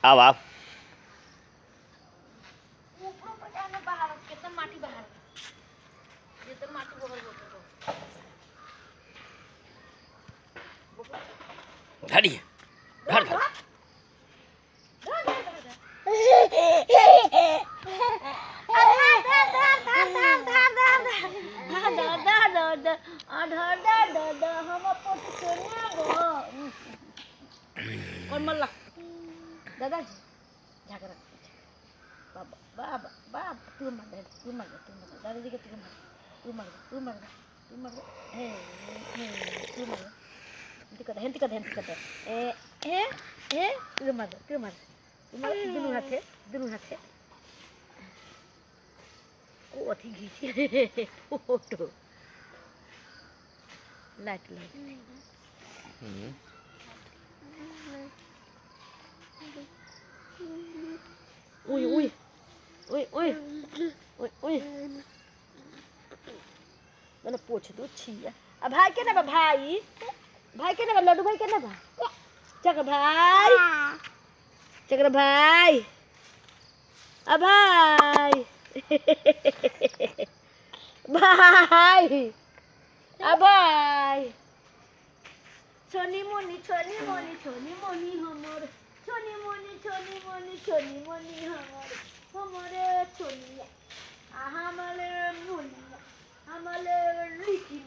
आओ आओ ऊपर पर जाने बाहर कितना माटी बाहर ये तो माटी बगल बोलते धड़ी धड़ धड़ कौन मल्ला दादाजी झगड़ा बाबा बाबा बाबा तू मर दादाजी के तू मर हे तू मर हेंती कर ए तू मर दोनों हाथे को अथी घीची photo light ui nó là poch đốt chì à भाई के ना भाई के ना लड्डू भाई के ना चक्र भाई आ भाई आ भाई छोनी मोनी हमर छोनी मोनी हमरे छोनिया हमारे मुनिया हमारे लिखी